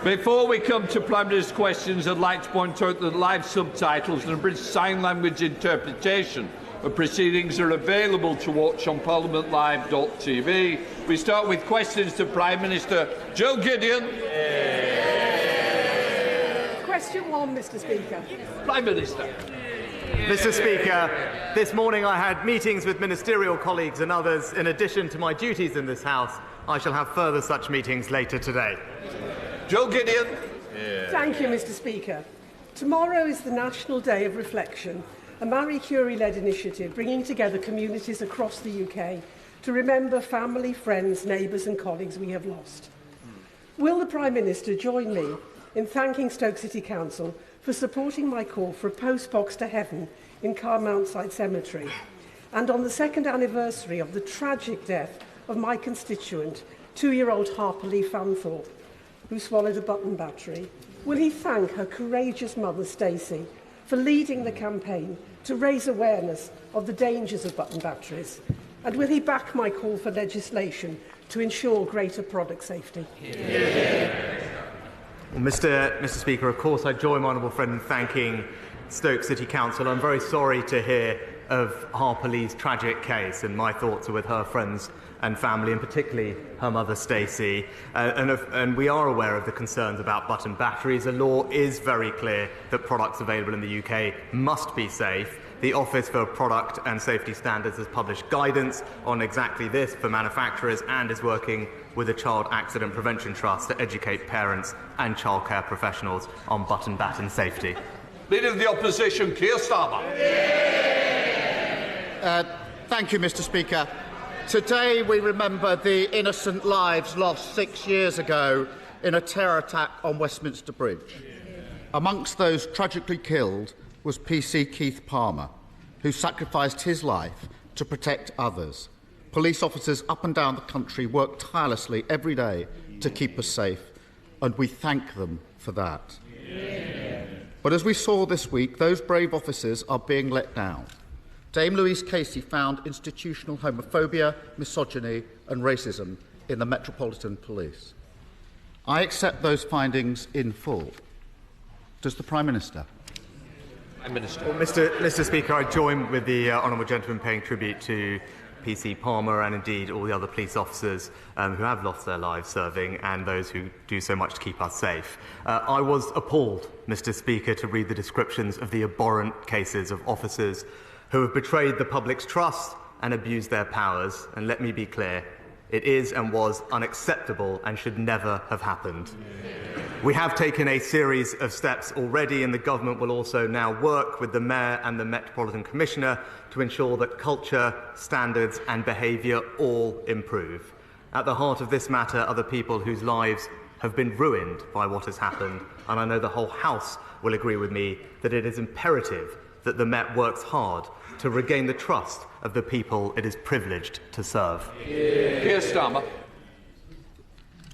Before we come to Prime Minister's questions, I'd like to point out that live subtitles and British Sign Language interpretation of proceedings are available to watch on parliamentlive.tv. We start with questions to Prime Minister Joe Gideon. Question 1, Mr. Speaker. Prime Minister. Mr. Speaker, this morning I had meetings with ministerial colleagues and others. In addition to my duties in this House, I shall have further such meetings later today. Joe Gideon. Thank you, Mr. Speaker. Tomorrow is the National Day of Reflection, a Marie Curie-led initiative bringing together communities across the UK to remember family, friends, neighbours and colleagues we have lost. Will the Prime Minister join me in thanking Stoke City Council for supporting my call for a post-box to heaven in Carmountside Cemetery, and on the second anniversary of the tragic death of my constituent, 2-year-old Harper Lee Fanthorpe, who swallowed a button battery, will he thank her courageous mother, Stacey, for leading the campaign to raise awareness of the dangers of button batteries? And will he back my call for legislation to ensure greater product safety? Well, Mr. Speaker, of course I join my honourable friend in thanking Stoke City Council. I'm very sorry to hear of Harper Lee's tragic case, and my thoughts are with her friends and family, and particularly her mother Stacey. And we are aware of the concerns about button batteries. The law is very clear that products available in the UK must be safe. The Office for Product and Safety Standards has published guidance on exactly this for manufacturers and is working with the Child Accident Prevention Trust to educate parents and childcare professionals on button baton safety. Leader of the Opposition, Keir Starmer. Thank you, Mr. Speaker. Today we remember the innocent lives lost 6 years ago in a terror attack on Westminster Bridge. Amongst those tragically killed was PC Keith Palmer, who sacrificed his life to protect others. Police officers up and down the country work tirelessly every day to keep us safe, and we thank them for that. But as we saw this week, those brave officers are being let down. Dame Louise Casey found institutional homophobia, misogyny and racism in the Metropolitan Police. I accept those findings in full. Does the Prime Minister? Prime Minister. Well, Mr. Speaker, I join with the honourable gentleman paying tribute to PC Palmer and indeed all the other police officers who have lost their lives serving and those who do so much to keep us safe. I was appalled, Mr. Speaker, to read the descriptions of the abhorrent cases of officers who have betrayed the public's trust and abused their powers. And let me be clear, it is and was unacceptable and should never have happened. We have taken a series of steps already, and the government will also now work with the Mayor and the Metropolitan Commissioner to ensure that culture, standards and behaviour all improve. At the heart of this matter are the people whose lives have been ruined by what has happened, and I know the whole House will agree with me that it is imperative that the Met works hard to regain the trust of the people it is privileged to serve. Keir Starmer.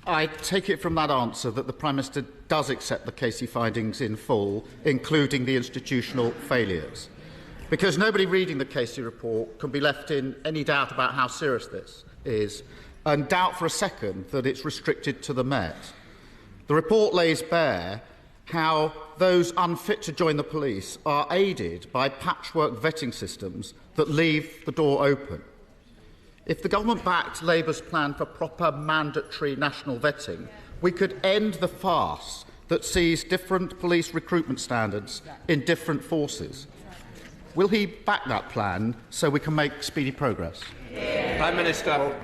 I take it from that answer that the Prime Minister does accept the Casey findings in full, including the institutional failures. Because nobody reading the Casey report can be left in any doubt about how serious this is, and doubt for a second that it's restricted to the Met. The report lays bare how those unfit to join the police are aided by patchwork vetting systems that leave the door open. If the government backed Labour's plan for proper mandatory national vetting, we could end the farce that sees different police recruitment standards in different forces. Will he back that plan so we can make speedy progress? Prime Minister.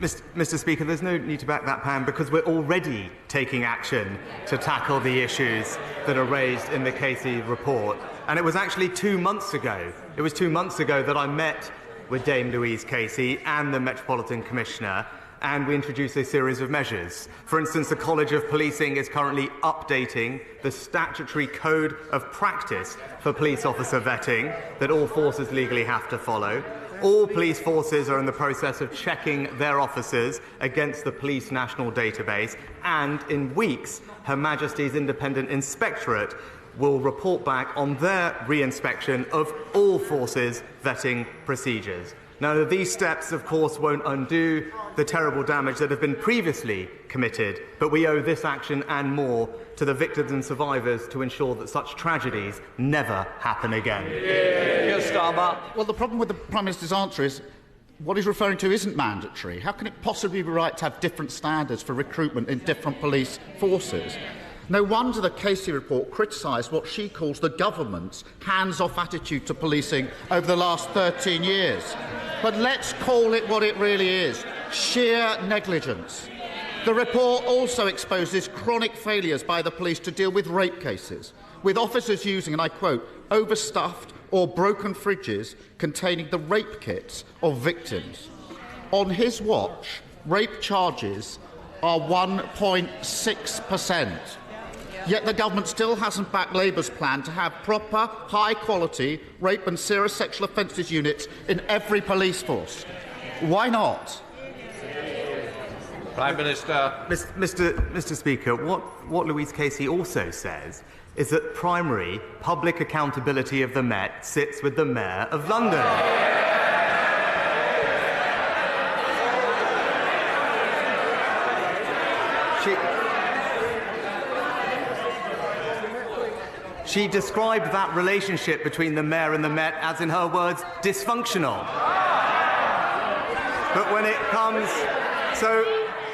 Mr. Speaker, there's no need to back that plan because we're already taking action to tackle the issues that are raised in the Casey report. And it was actually 2 months ago. It was 2 months ago that I met with Dame Louise Casey and the Metropolitan Commissioner, and we introduced a series of measures. For instance, the College of Policing is currently updating the statutory code of practice for police officer vetting that all forces legally have to follow. All police forces are in the process of checking their officers against the Police National Database, and in weeks, Her Majesty's Independent Inspectorate will report back on their re-inspection of all forces vetting procedures. Now, these steps, of course, won't undo the terrible damage that have been previously committed, but we owe this action and more to the victims and survivors to ensure that such tragedies never happen again. Keir Starmer. Well, the problem with the Prime Minister's answer is what he's referring to isn't mandatory. How can it possibly be right to have different standards for recruitment in different police forces? No wonder the Casey report criticised what she calls the government's hands-off attitude to policing over the last 13 years. But let's call it what it really is: sheer negligence. The report also exposes chronic failures by the police to deal with rape cases, with officers using, and I quote, overstuffed or broken fridges containing the rape kits of victims. On his watch, rape charges are 1.6%. Yet the government still hasn't backed Labour's plan to have proper, high-quality rape and serious sexual offences units in every police force. Why not? Prime Minister. Mr. Speaker, what Louise Casey also says is that primary public accountability of the Met sits with the Mayor of London. She described that relationship between the Mayor and the Met as, in her words, dysfunctional. But when it comes... So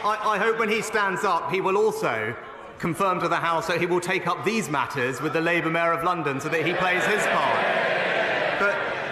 I hope when he stands up, he will also confirm to the House that he will take up these matters with the Labour Mayor of London so that he plays his part.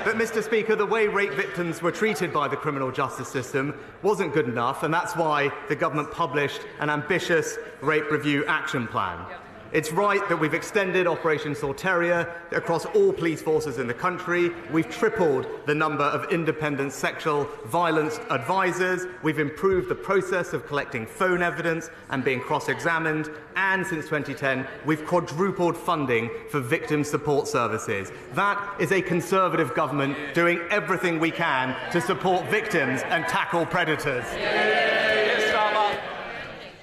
But, Mr. Speaker, the way rape victims were treated by the criminal justice system wasn't good enough, and that's why the government published an ambitious rape review action plan. It's right that we've extended Operation Sorteria across all police forces in the country. We've tripled the number of independent sexual violence advisors. We've improved the process of collecting phone evidence and being cross-examined. And since 2010, we've quadrupled funding for victim support services. That is a Conservative government doing everything we can to support victims and tackle predators.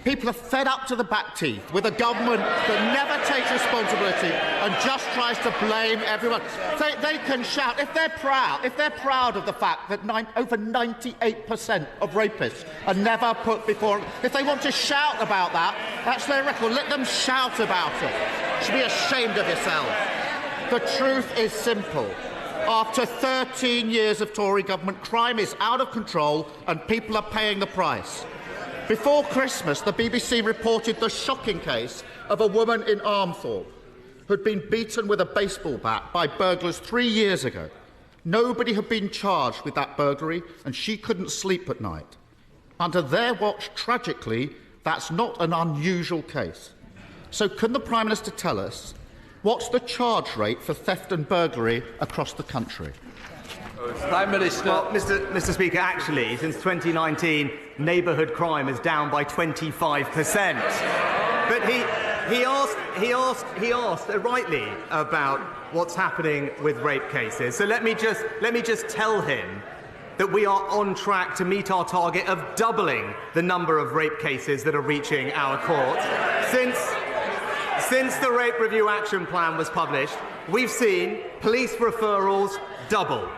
People are fed up to the back teeth with a government that never takes responsibility and just tries to blame everyone. They can shout if they're proud of the fact that over 98% of rapists are never put before. If they want to shout about that, that's their record. Let them shout about it. You should be ashamed of yourself. The truth is simple. After 13 years of Tory government, crime is out of control and people are paying the price. Before Christmas, the BBC reported the shocking case of a woman in Armthorpe who'd been beaten with a baseball bat by burglars 3 years ago. Nobody had been charged with that burglary, and she couldn't sleep at night. Under their watch, tragically, that's not an unusual case. So can the Prime Minister tell us what's the charge rate for theft and burglary across the country? Prime Minister. Well, Mr. Speaker, actually, since 2019, neighbourhood crime is down by 25%. But he asked rightly about what's happening with rape cases. So let me just tell him that we are on track to meet our target of doubling the number of rape cases that are reaching our courts. Since the Rape Review Action Plan was published, we've seen police referrals double.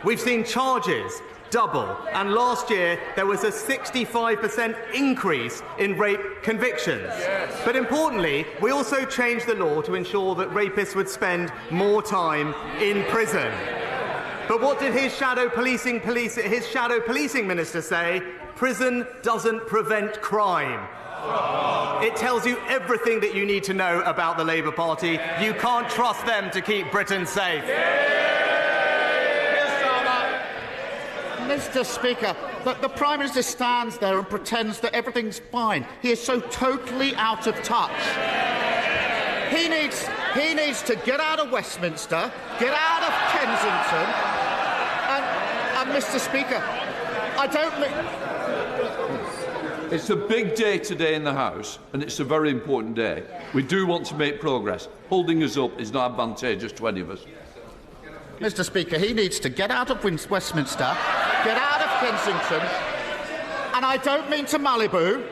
We've seen charges double, and last year there was a 65% increase in rape convictions. Yes. But importantly, we also changed the law to ensure that rapists would spend more time in prison. But what did his shadow policing minister say? Prison doesn't prevent crime. It tells you everything that you need to know about the Labour Party. You can't trust them to keep Britain safe. Mr. Speaker, the Prime Minister stands there and pretends that everything's fine. He is so totally out of touch. He needs to get out of Westminster, get out of Kensington, and Mr. Speaker, I don't mean... It's a big day today in the House, and it's a very important day. We do want to make progress. Holding us up is not advantageous to any of us. Mr. Speaker, he needs to get out of Westminster, get out of Kensington, and I don't mean to Malibu,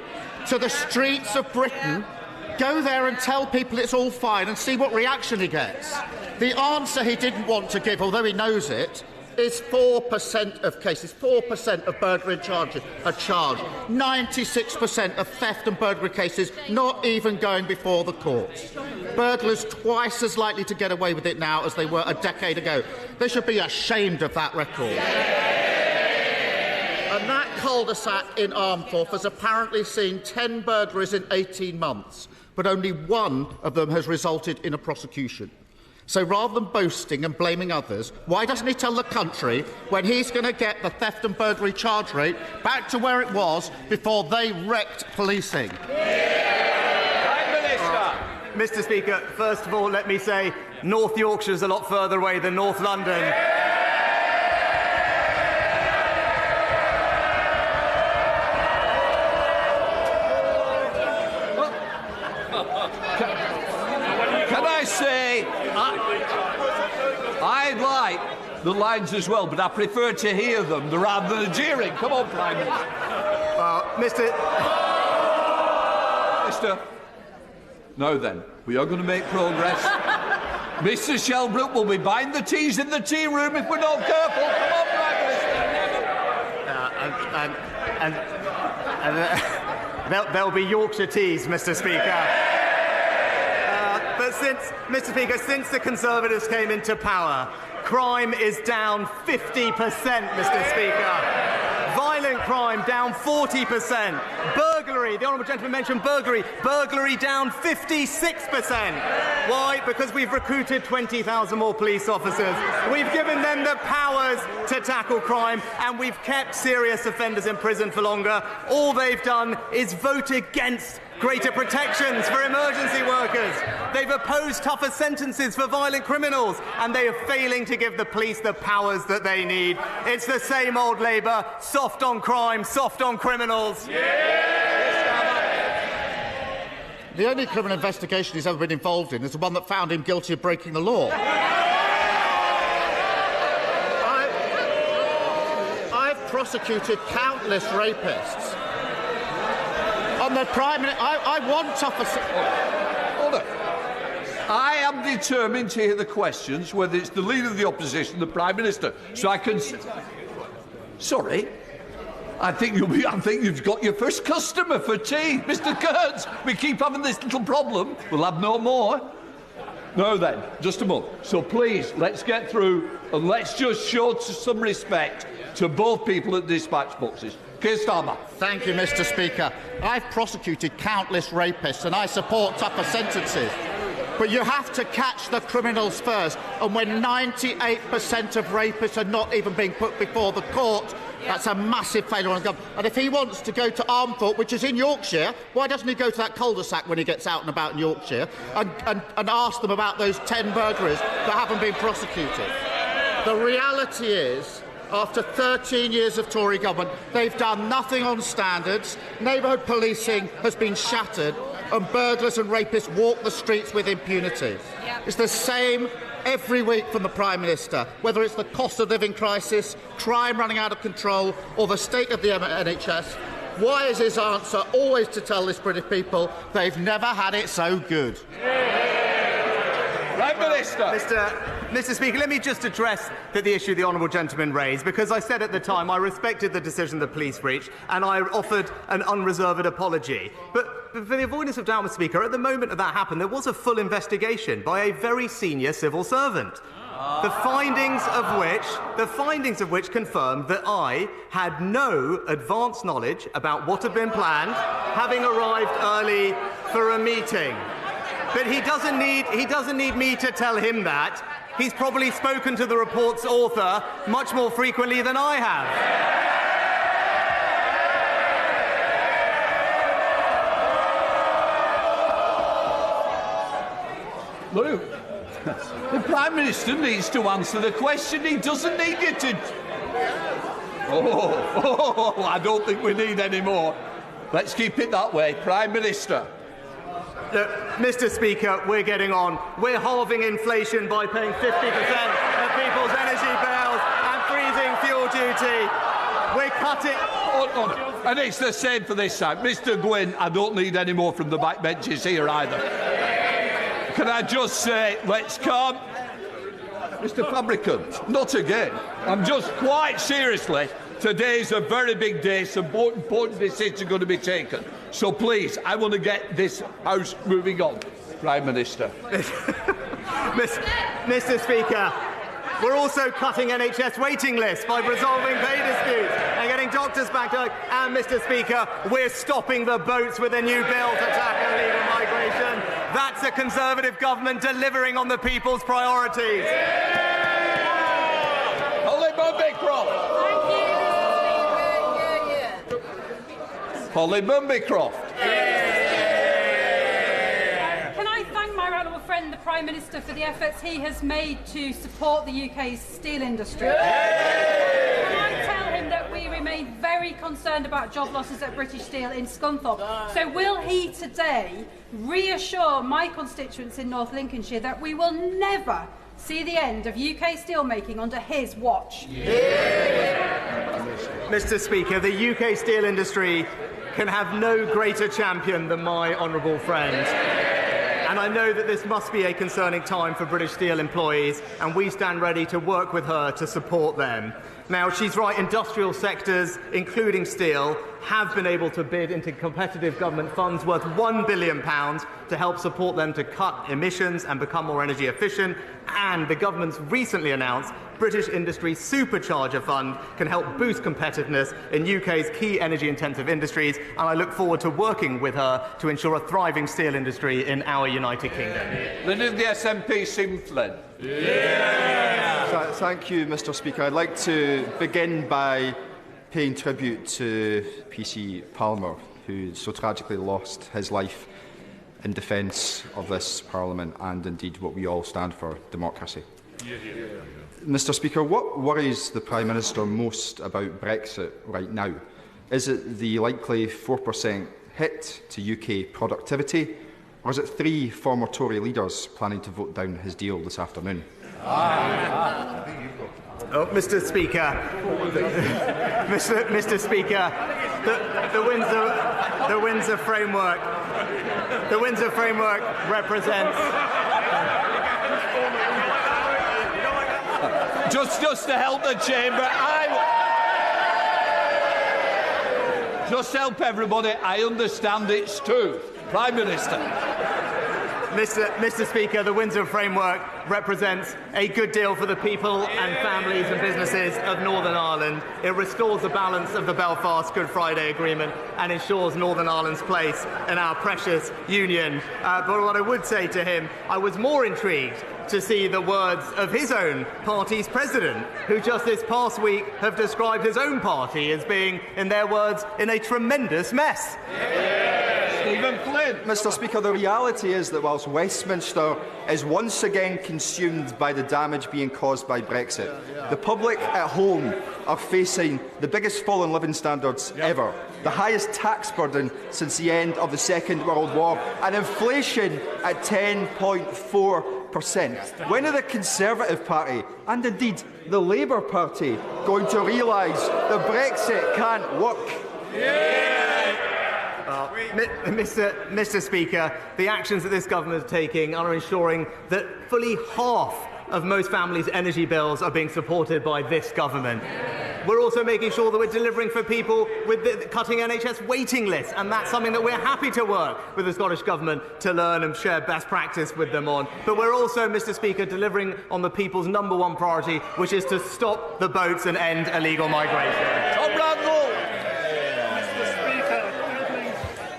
to the streets of Britain. Go there and tell people it's all fine and see what reaction he gets. The answer he didn't want to give, although he knows it, is 4% of cases. 4% of burglary charges are charged. 96% of theft and burglary cases not even going before the courts. Burglars twice as likely to get away with it now as they were a decade ago. They should be ashamed of that record. And that cul-de-sac in Armthorpe has apparently seen 10 burglaries in 18 months, but only one of them has resulted in a prosecution. So rather than boasting and blaming others, why doesn't he tell the country when he's going to get the theft and burglary charge rate back to where it was before they wrecked policing? Mr. Speaker, first of all, let me say North Yorkshire is a lot further away than North London. Can I say, I'd like the lines as well, but I prefer to hear them rather than jeering. Come on, Prime Minister. Mister. Now then, we are going to make progress. Mr. Shelbrooke will be buying the teas in the tea room if we're not careful. Come on, Prime Minister. There'll be Yorkshire teas, Mr. Speaker. But since the Conservatives came into power, crime is down 50%, Mr. Speaker. Violent crime down 40%. Burglary, the Honourable Gentleman mentioned burglary down 56%. Why? Because we've recruited 20,000 more police officers. We've given them the powers to tackle crime, and we've kept serious offenders in prison for longer. All they've done is vote against greater protections for emergency workers. They've opposed tougher sentences for violent criminals, and they are failing to give the police the powers that they need. It's the same old Labour, soft on crime, soft on criminals. The only criminal investigation he's ever been involved in is the one that found him guilty of breaking the law. I've prosecuted countless rapists. On the Prime Minister, I want tougher. Hold on. I am determined to hear the questions, whether it's the Leader of the Opposition, the Prime Minister. So I can. Sorry. I think you've got your first customer for tea, Mr. Kurtz. We keep having this little problem. We'll have no more. No, then, just a moment. So please, let's get through and let's just show some respect to both people at dispatch boxes. Keir Starmer. Thank you, Mr. Speaker. I've prosecuted countless rapists and I support tougher sentences. But you have to catch the criminals first. And when 98% of rapists are not even being put before the court, that's a massive failure on the government. And if he wants to go to Armthorpe, which is in Yorkshire, why doesn't he go to that cul-de-sac when he gets out and about in Yorkshire and ask them about those 10 burglaries that haven't been prosecuted? The reality is, after 13 years of Tory government, they've done nothing on standards, neighbourhood policing has been shattered, and burglars and rapists walk the streets with impunity. It's the same every week from the Prime Minister, whether it's the cost of living crisis, crime running out of control, or the state of the NHS. Why is his answer always to tell this British people they've never had it so good? Prime Minister. Mr. Speaker, let me just address the issue the Honourable Gentleman raised, because I said at the time I respected the decision the police reached and I offered an unreserved apology. But for the avoidance of doubt, Mr. Speaker, at the moment that happened, there was a full investigation by a very senior civil servant. The findings of which confirmed that I had no advance knowledge about what had been planned, having arrived early for a meeting. But he doesn't need me to tell him that. He's probably spoken to the report's author much more frequently than I have. Look, the Prime Minister needs to answer the question. He doesn't need you to. I don't think we need any more. Let's keep it that way. Prime Minister. Look, Mr. Speaker, we're getting on. We're halving inflation by paying 50% of people's energy bills and freezing fuel duty. We're cutting. And it's the same for this side. Mr. Gwynne, I don't need any more from the backbenches here either. Can I just say, let's calm. Mr. Fabricant, not again. I'm just quite seriously. Today is a very big day, some important decisions are going to be taken. So please, I want to get this House moving on. Prime Minister. Mr. Speaker, we're also cutting NHS waiting lists by resolving pay disputes and getting doctors back to work. And, Mr. Speaker, we're stopping the boats with a new bill to tackle illegal migration. That's a Conservative government delivering on the people's priorities. Holly Mumby-Croft. Holly Mumby-Croft. Can I thank my honourable friend, the Prime Minister, for the efforts he has made to support the UK's steel industry? Can I tell him that we remain very concerned about job losses at British Steel in Scunthorpe? So will he today reassure my constituents in North Lincolnshire that we will never see the end of UK steelmaking under his watch? Mr. Speaker, the UK steel industry can have no greater champion than my honourable friend. And I know that this must be a concerning time for British Steel employees, and we stand ready to work with her to support them. Now, she's right, industrial sectors, including steel, have been able to bid into competitive government funds worth £1 billion to help support them to cut emissions and become more energy efficient. And the government's recently announced British Industry Supercharger Fund can help boost competitiveness in UK's key energy-intensive industries, and I look forward to working with her to ensure a thriving steel industry in our United Kingdom. Leader of the SNP, Sim Flynn. Thank you, Mr. Speaker. I'd like to begin by paying tribute to PC Palmer, who so tragically lost his life in defence of this Parliament and indeed what we all stand for, democracy. Mr. Speaker, what worries the Prime Minister most about Brexit right now? Is it the likely 4% hit to UK productivity, or is it 3 former Tory leaders planning to vote down his deal this afternoon? Mr. Speaker, Mr. Speaker, the Windsor framework represents. Just to help the chamber, just help everybody. I understand it's true. Prime Minister. Mr. Speaker, the Windsor framework represents a good deal for the people and families and businesses of Northern Ireland. It restores the balance of the Belfast Good Friday Agreement and ensures Northern Ireland's place in our precious union. But what I would say to him, I was more intrigued to see the words of his own party's president, who just this past week have described his own party as being, in their words, in a tremendous mess. Stephen Flynn. Mr. Speaker, the reality is that whilst Westminster is once again consumed by the damage being caused by Brexit, the public at home are facing the biggest fall in living standards ever, the highest tax burden since the end of the Second World War, and inflation at 10.4%. When are the Conservative Party, and indeed the Labour Party, going to realise that Brexit can't work? Mr. Speaker, the actions that this government is taking are ensuring that fully half of most families' energy bills are being supported by this government. We're also making sure that we're delivering for people with cutting NHS waiting lists, and that's something that we're happy to work with the Scottish Government to learn and share best practice with them on. But we're also, Mr. Speaker, delivering on the people's #1 priority, which is to stop the boats and end illegal migration. Tom Randall. Mr. Speaker,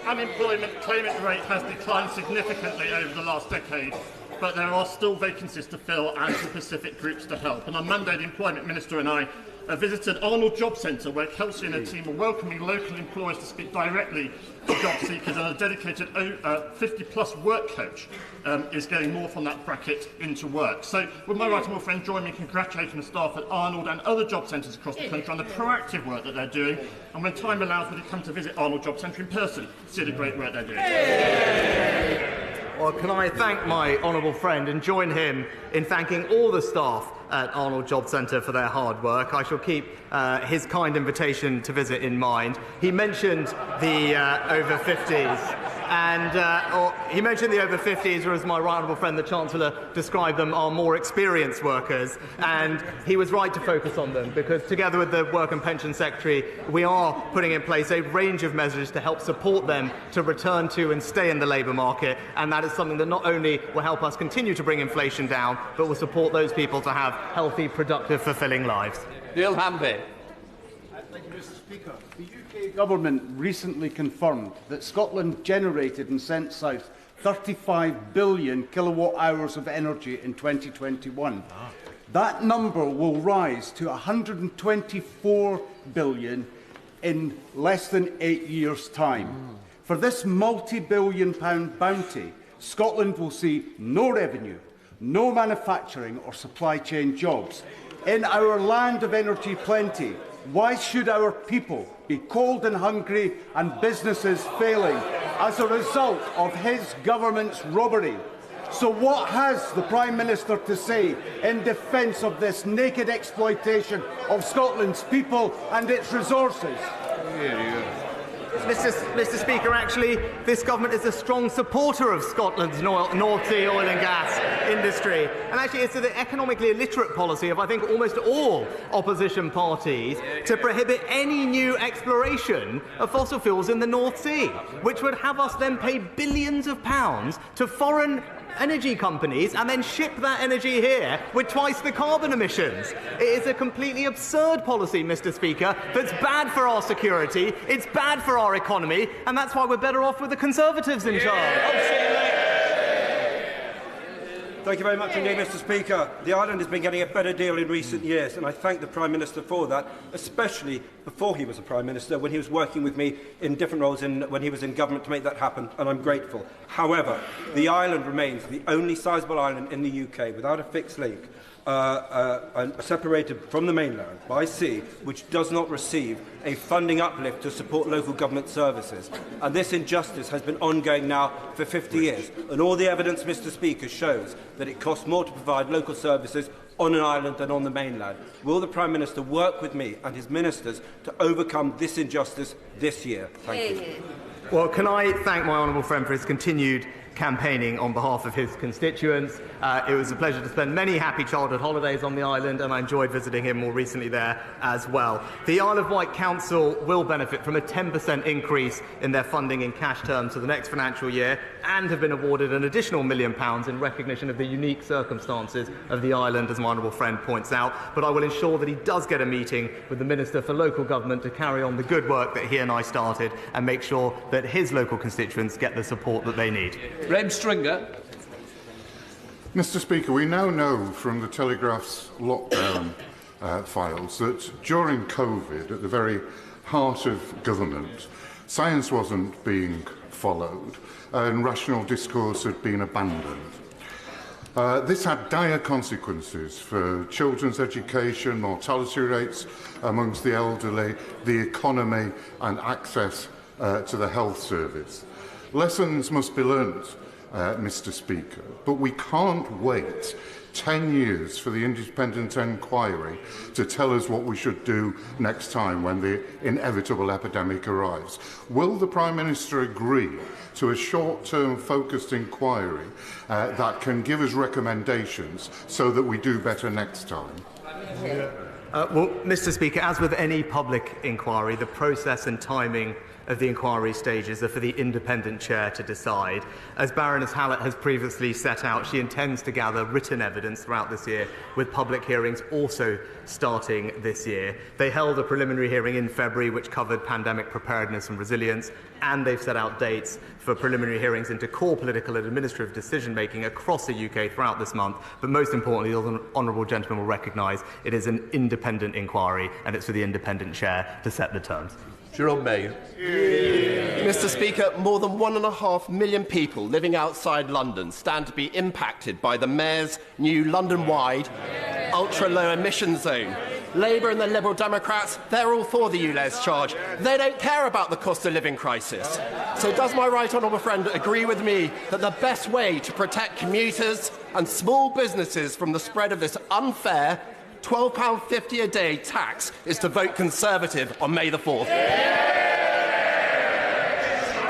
the unemployment claimant rate has declined significantly over the last decade, but there are still vacancies to fill and specific groups to help. And on Monday, the Employment Minister and I visited Arnold Job Centre, where Kelsey and her team are welcoming local employers to speak directly to job seekers, and a dedicated 50-plus work coach is getting more from that bracket into work. So would my right honourable friend join me in congratulating the staff at Arnold and other job centres across the country on the proactive work that they're doing, and when time allows, would you come to visit Arnold Job Centre in person to see the great work they're doing? Well, can I thank my honourable friend and join him in thanking all the staff at Arnold Job Centre for their hard work. I shall keep his kind invitation to visit in mind. He mentioned the over 50s. He mentioned the over 50s, or as my right honourable friend the Chancellor described them, are more experienced workers, and he was right to focus on them, because together with the Work and Pension Secretary we are putting in place a range of measures to help support them to return to and stay in the labour market, and that is something that not only will help us continue to bring inflation down, but will support those people to have healthy, productive, fulfilling lives. Neil Hamby. Thank you, Mr. Speaker. The UK Government recently confirmed that Scotland generated and sent south 35 billion kilowatt-hours of energy in 2021. That number will rise to 124 billion in less than 8 years' time. For this multi-billion-pound bounty, Scotland will see no revenue, no manufacturing or supply chain jobs. In our land of energy plenty, why should our people be cold and hungry and businesses failing as a result of his government's robbery? So what has the Prime Minister to say in defence of this naked exploitation of Scotland's people and its resources? Mr. Speaker, actually, this government is a strong supporter of Scotland's North Sea oil and gas industry. And actually, it's the economically illiterate policy of, I think, almost all opposition parties to prohibit any new exploration of fossil fuels in the North Sea, which would have us then pay billions of pounds to foreign energy companies and then ship that energy here with twice the carbon emissions. It is a completely absurd policy, Mr. Speaker, that's bad for our security, it's bad for our economy, and that's why we're better off with the Conservatives in charge. Thank you very much indeed, Mr. Speaker. The island has been getting a better deal in recent years, and I thank the Prime Minister for that, especially before he was a Prime Minister, when he was working with me in different roles when he was in government to make that happen, and I'm grateful. However, the island remains the only sizeable island in the UK without a fixed link, separated from the mainland by sea, which does not receive a funding uplift to support local government services. And this injustice has been ongoing now for 50 years. And all the evidence, Mr. Speaker, shows that it costs more to provide local services on an island than on the mainland. Will the Prime Minister work with me and his ministers to overcome this injustice this year? Thank you. Well, can I thank my honourable friend for his continued campaigning on behalf of his constituents. It was a pleasure to spend many happy childhood holidays on the island, and I enjoyed visiting him more recently there as well. The Isle of Wight Council will benefit from a 10% increase in their funding in cash terms for the next financial year, and have been awarded an additional £1 million in recognition of the unique circumstances of the island, as my honourable friend points out. But I will ensure that he does get a meeting with the Minister for Local Government to carry on the good work that he and I started and make sure that his local constituents get the support that they need. Rem Stringer. Mr. Speaker, we now know from the Telegraph's lockdown files that during COVID, at the very heart of government, science wasn't being followed and rational discourse had been abandoned. This had dire consequences for children's education, mortality rates amongst the elderly, the economy and access to the health service. Lessons must be learnt, Mr. Speaker, but we can't wait 10 years for the independent inquiry to tell us what we should do next time when the inevitable epidemic arrives. Will the Prime Minister agree to a short-term focused inquiry that can give us recommendations so that we do better next time? Well, Mr. Speaker, as with any public inquiry, the process and timing of the inquiry stages are for the independent chair to decide. As Baroness Hallett has previously set out, she intends to gather written evidence throughout this year, with public hearings also starting this year. They held a preliminary hearing in February which covered pandemic preparedness and resilience, and they've set out dates for preliminary hearings into core political and administrative decision-making across the UK throughout this month. But most importantly, the honourable gentleman will recognise it is an independent inquiry, and it's for the independent chair to set the terms. Jerome May. Mr. Speaker, more than 1.5 million people living outside London stand to be impacted by the Mayor's new London-wide ultra-low emission zone. Labour and the Liberal Democrats, they're all for the ULEZ charge. They don't care about the cost of living crisis. So does my right honourable friend agree with me that the best way to protect commuters and small businesses from the spread of this unfair £12.50 a day tax is to vote Conservative on May the 4th?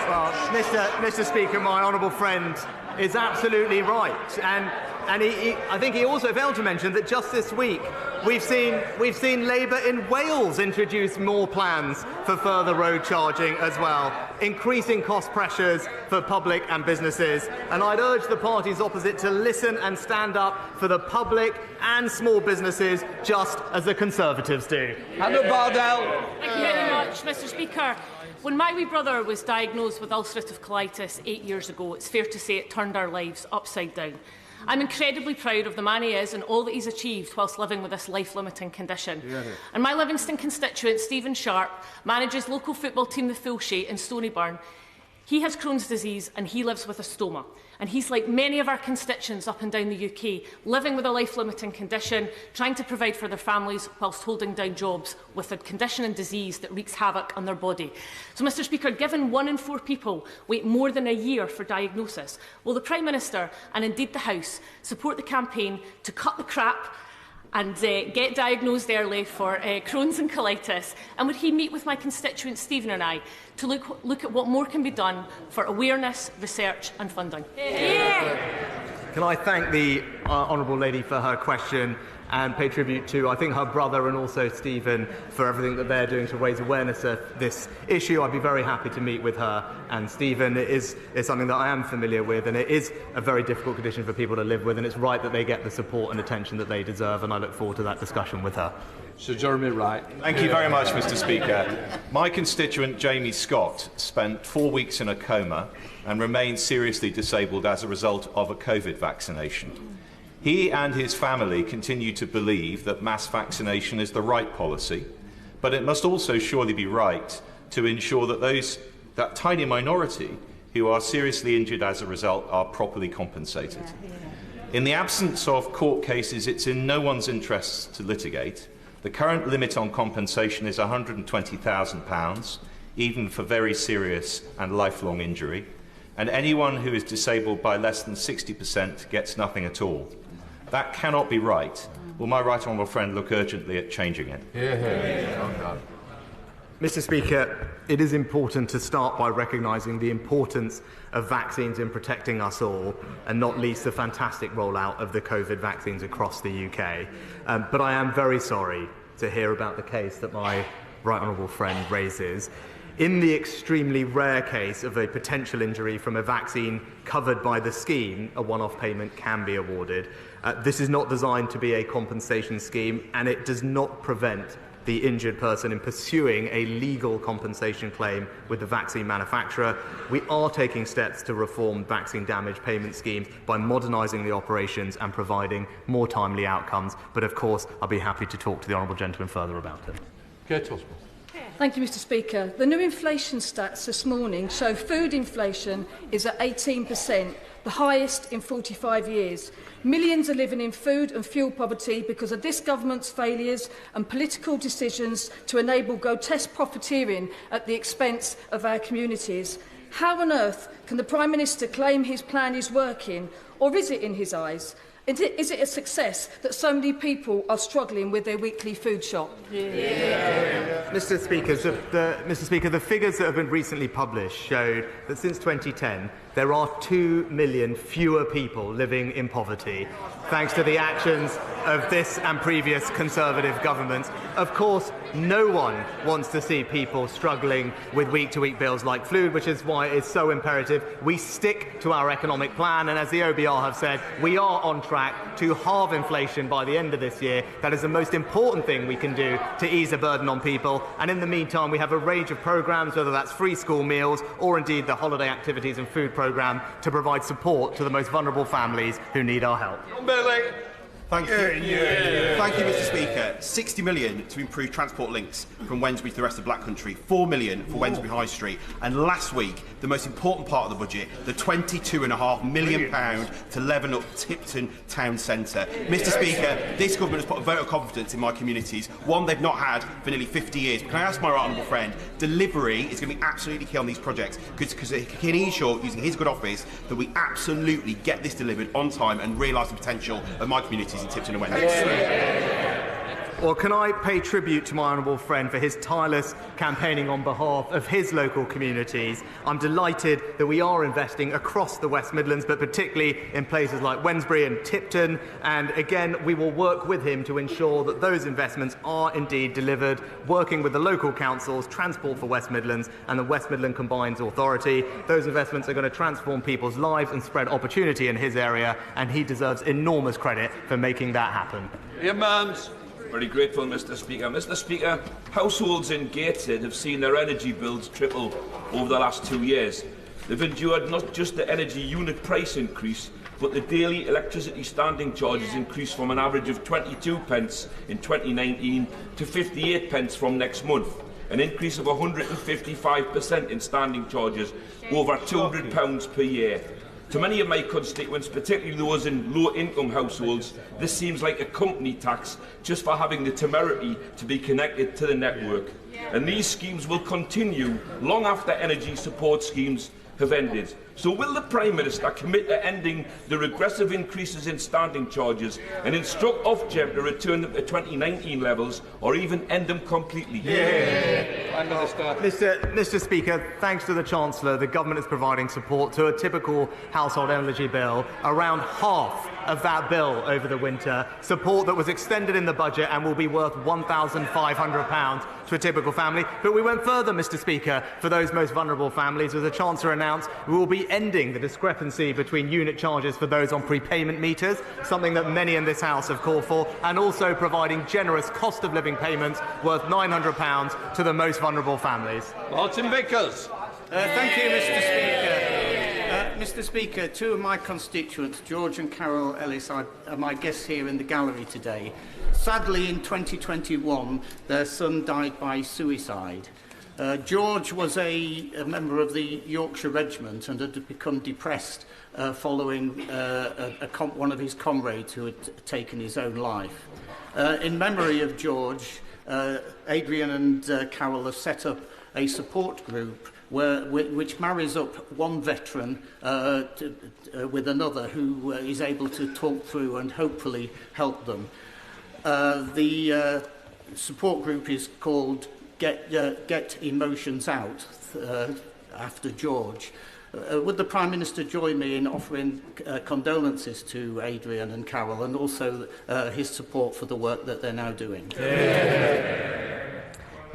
Well, Mr. Speaker, my honourable friend is absolutely right, and I think he also failed to mention that just this week we've seen Labour in Wales introduce more plans for further road charging as well, increasing cost pressures for public and businesses. And I'd urge the parties opposite to listen and stand up for the public and small businesses, just as the Conservatives do. Hannah Bardell. Thank you very much, Mr. Speaker. When my wee brother was diagnosed with ulcerative colitis 8 years ago, it's fair to say it turned our lives upside down. I'm incredibly proud of the man he is and all that he's achieved whilst living with this life-limiting condition. And my Livingston constituent, Stephen Sharp, manages local football team the Fulshay in Stonyburn. He has Crohn's disease and he lives with a stoma. And he's like many of our constituents up and down the UK, living with a life-limiting condition, trying to provide for their families whilst holding down jobs with a condition and disease that wreaks havoc on their body. So, Mr. Speaker, given 1 in 4 people wait more than a year for diagnosis, will the Prime Minister and indeed the House support the campaign to cut the crap and get diagnosed early for Crohn's and colitis? And would he meet with my constituent Stephen and I to look at what more can be done for awareness, research and funding? Can I thank the honourable lady for her question and pay tribute to, I think, her brother and also Stephen for everything that they're doing to raise awareness of this issue. I'd be very happy to meet with her and Stephen. It is something that I am familiar with, and it is a very difficult condition for people to live with, and it's right that they get the support and attention that they deserve, and I look forward to that discussion with her. Sir Jeremy Wright. Thank you very much, Mr. Speaker. My constituent Jamie Scott spent 4 weeks in a coma and remains seriously disabled as a result of a COVID vaccination. He and his family continue to believe that mass vaccination is the right policy, but it must also surely be right to ensure that that tiny minority who are seriously injured as a result are properly compensated. In the absence of court cases it's in no one's interests to litigate, the current limit on compensation is £120,000, even for very serious and lifelong injury, and anyone who is disabled by less than 60% gets nothing at all. That cannot be right. Will my right honourable friend look urgently at changing it? Mr. Speaker, it is important to start by recognising the importance of vaccines in protecting us all, and not least the fantastic rollout of the COVID vaccines across the UK. But I am very sorry to hear about the case that my right honourable friend raises. In the extremely rare case of a potential injury from a vaccine covered by the scheme, a one-off payment can be awarded. This is not designed to be a compensation scheme, and it does not prevent the injured person in pursuing a legal compensation claim with the vaccine manufacturer. We are taking steps to reform vaccine damage payment schemes by modernising the operations and providing more timely outcomes. But of course, I'll be happy to talk to the honourable gentleman further about it. Thank you, Mr. Speaker. The new inflation stats this morning show food inflation is at 18%, the highest in 45 years. Millions are living in food and fuel poverty because of this government's failures and political decisions to enable grotesque profiteering at the expense of our communities. How on earth can the Prime Minister claim his plan is working, or is it in his eyes? Is it a success that so many people are struggling with their weekly food shop? Mr. Speaker, the figures that have been recently published showed that since 2010, there are 2 million fewer people living in poverty, thanks to the actions of this and previous Conservative governments. Of course, no one wants to see people struggling with week-to-week bills like food, which is why it's so imperative we stick to our economic plan. And as the OBR have said, we are on track to halve inflation by the end of this year. That is the most important thing we can do to ease the burden on people. And in the meantime, we have a range of programmes, whether that's free school meals or indeed the holiday activities and food programme, to provide support to the most vulnerable families who need our help. Thank you. Thank you, Mr. Speaker. 60 million to improve transport links from Wednesbury to the rest of Black Country, 4 million for Wednesbury High Street, and last week, the most important part of the budget, the £22.5 million to level up Tipton Town Centre. Mr. Speaker, this government has put a vote of confidence in my communities, one they've not had for nearly 50 years. But can I ask my right honourable friend, delivery is going to be absolutely key on these projects, because can he ensure, using his good office, that we absolutely get this delivered on time and realise the potential of my communities in Tipton and Wednesbury? Or can I pay tribute to my honourable friend for his tireless campaigning on behalf of his local communities? I'm delighted that we are investing across the West Midlands, but particularly in places like Wednesbury and Tipton. And again, we will work with him to ensure that those investments are indeed delivered, working with the local councils, Transport for West Midlands and the West Midland Combined Authority. Those investments are going to transform people's lives and spread opportunity in his area, and he deserves enormous credit for making that happen. Very grateful, Mr. Speaker. Mr. Speaker, households in Gateshead have seen their energy bills triple over the last 2 years. They've endured not just the energy unit price increase, but the daily electricity standing charges increase from an average of 22 pence in 2019 to 58 pence from next month, an increase of 155% in standing charges, over £200 per year. To many of my constituents, particularly those in low-income households, this seems like a company tax just for having the temerity to be connected to the network. And these schemes will continue long after energy support schemes have ended. So will the Prime Minister commit to ending the regressive increases in standing charges and instruct Ofgem to return them to 2019 levels, or even end them completely? Mr. Speaker, thanks to the Chancellor, the Government is providing support to a typical household energy bill, around half of that bill over the winter, support that was extended in the budget and will be worth £1,500 to a typical family. But we went further, Mr. Speaker, for those most vulnerable families. As the Chancellor announced, we will be ending the discrepancy between unit charges for those on prepayment meters, something that many in this House have called for, and also providing generous cost of living payments worth £900 to the most vulnerable families. Martin Vickers. Thank you, Mr. Speaker. Mr. Speaker, two of my constituents, George and Carol Ellis, are my guests here in the gallery today. Sadly, in 2021, their son died by suicide. George was a member of the Yorkshire Regiment and had become depressed following one of his comrades who had taken his own life. In memory of George, Adrian and Carol have set up a support group which marries up one veteran with another who is able to talk through and hopefully help them. The support group is called Get Emotions Out, after George. Would the Prime Minister join me in offering condolences to Adrian and Carol, and also his support for the work that they're now doing?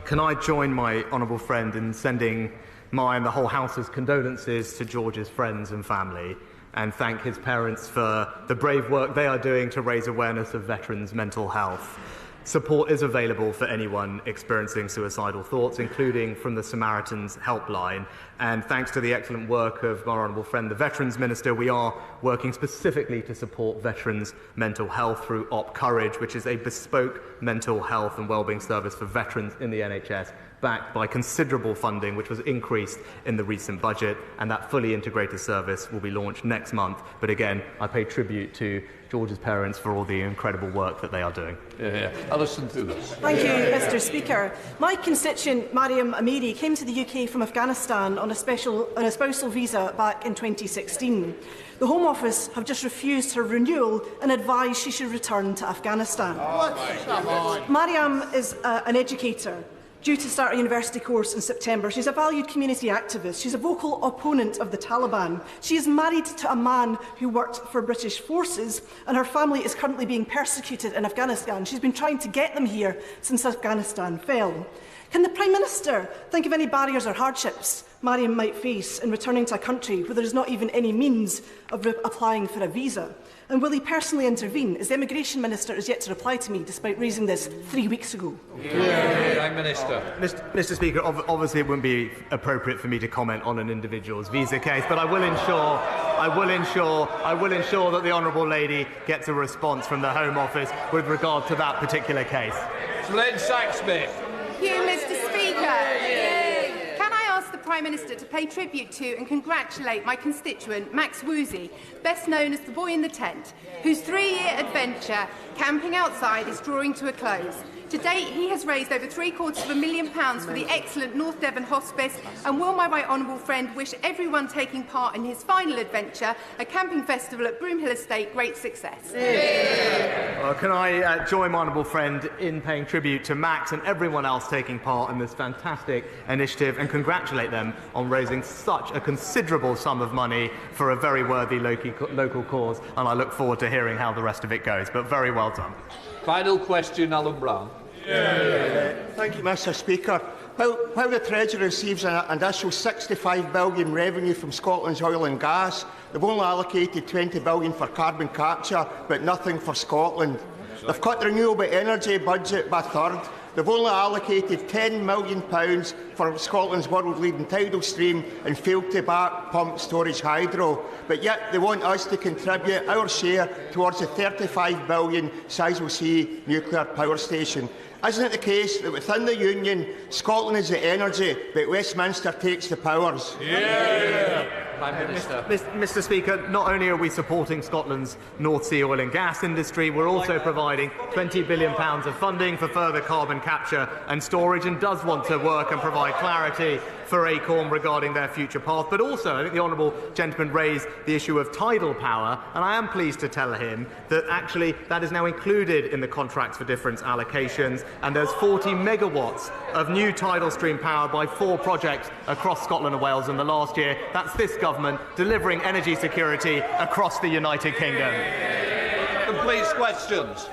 Can I join my honourable friend in sending my and the whole House's condolences to George's friends and family, and thank his parents for the brave work they are doing to raise awareness of veterans' mental health. Support is available for anyone experiencing suicidal thoughts, including from the Samaritans helpline. And thanks to the excellent work of my honourable friend, the Veterans Minister, we are working specifically to support veterans' mental health through Op Courage, which is a bespoke mental health and wellbeing service for veterans in the NHS, backed by considerable funding, which was increased in the recent budget, and that fully integrated service will be launched next month. But again, I pay tribute to George's parents for all the incredible work that they are doing. Alison Thulis. Thank you, Mr. Speaker. My constituent, Mariam Amiri, came to the UK from Afghanistan on a spousal visa back in 2016. The Home Office have just refused her renewal and advised she should return to Afghanistan. Mariam is an educator, due to start a university course in September. She's a valued community activist. She's a vocal opponent of the Taliban. She is married to a man who worked for British forces, and her family is currently being persecuted in Afghanistan. She's been trying to get them here since Afghanistan fell. Can the Prime Minister think of any barriers or hardships Mariam might face in returning to a country where there is not even any means of applying for a visa? And will he personally intervene, as the Immigration Minister is yet to reply to me, despite raising this 3 weeks ago? Prime Minister. Mr. Speaker, obviously it wouldn't be appropriate for me to comment on an individual's visa case, but I will ensure that the Honourable Lady gets a response from the Home Office with regard to that particular case. Len Saxby. Thank you, Mr. Speaker. Can I ask the Prime Minister to pay tribute to and congratulate my constituent, Max Woozy, best known as the boy in the tent, whose 3-year adventure camping outside is drawing to a close. To date, he has raised over £750,000 for the excellent North Devon Hospice, and will my right honourable friend wish everyone taking part in his final adventure, a camping festival at Broomhill Estate, great success. Well, can I join my honourable friend in paying tribute to Max and everyone else taking part in this fantastic initiative and congratulate them on raising such a considerable sum of money for a very worthy local cause, and I look forward to hearing how the rest of it goes, but very well done. Final question, Alan Brown. Thank you, Mr. Speaker. While the Treasury receives an additional £65 billion revenue from Scotland's oil and gas, they've only allocated £20 billion for carbon capture, but nothing for Scotland. They've cut the renewable energy budget by a third. They've only allocated £10 million for Scotland's world-leading tidal stream and failed to back pump storage hydro. But yet they want us to contribute our share towards the £35 billion Sizewell C nuclear power station. Isn't it the case that within the Union, Scotland is the energy, but Westminster takes the powers? Mr. Speaker, not only are we supporting Scotland's North Sea oil and gas industry, we're also providing £20 billion of funding for further carbon capture and storage, and does want to work and provide clarity for Acorn regarding their future path. But also, I think the honourable gentleman raised the issue of tidal power, and I am pleased to tell him that actually that is now included in the contracts for difference allocations, and there's 40 megawatts of new tidal stream power by 4 projects across Scotland and Wales in the last year. That's this government delivering energy security across the United Kingdom. Complete questions.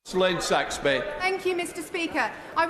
Slade Saxby. Thank you, Mr. Speaker.